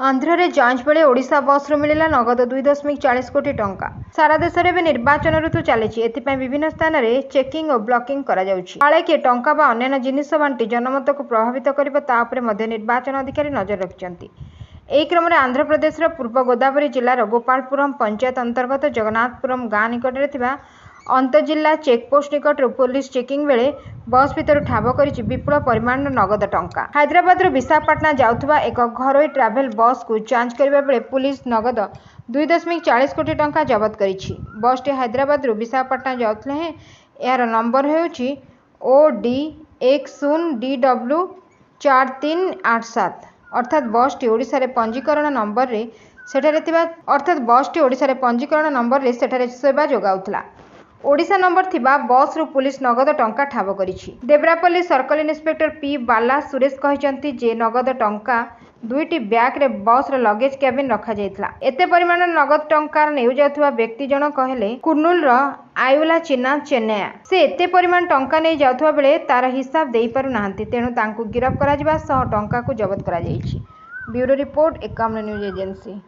आंध्र जांच बेले ओडिशा बस रु मिला नगद 2.40 कोटी टंका। सारा देश में निर्वाचन ऋतु चली विभिन्न स्थान में चेकिंग और ब्लॉकिंग काले किए टंका बा अन्य जिनिस बांटी जनमत को प्रभावित कर निर्वाचन अधिकारी नजर रखिंट। यह क्रम में आंध्र प्रदेश पूर्व गोदावरी जिलार गोपालपुरम पंचायत अंतर्गत जगन्नाथपुरम गाँ निकट में अंतजिला चेकपोस्ट निकट पुलिस चेकिंग बेले बस भीतर ठाब कर विपुल परिमाण नगद टंका। हैदराबाद विशाखापाटना जाउथबा एक घरोई ट्रावेल बस को जांच करबा बेले पुलिस नगद 2.40 कोटी टंका जबत करिछि। बस टी हैदराबाद विशाखापाटना जाउथले हैं। यार नंबर हेउछि OD10DW 4387 अर्थात बस टी ओडिशा रे पंजीकरण नंबर रे सेठारे सेवा जोगाउथला। ओडिशा नंबर थिबा बस रु पुलिस नगद टंका ठाब करिछि। देब्रापल्ली सर्कल इन्स्पेक्टर पी बाला सुरेश कहिसंती जे नगद टंका 2टी बैग रे बस रे लगेज कैबिन रखा जायतला। एते परिमाण नगद टंका नेउ जाउथबा व्यक्ति जण कहले कुर्नूल रो आयुला चिन्ना चेन्नैया। से एते परिमाण टंका नै जाउथबा बेले तार हिसाब देई पारु नाहंती, तेणु तांकु गिरफ करा जिबा सह टंका को जब्त करा जायछि। Bureau report 51 news agency.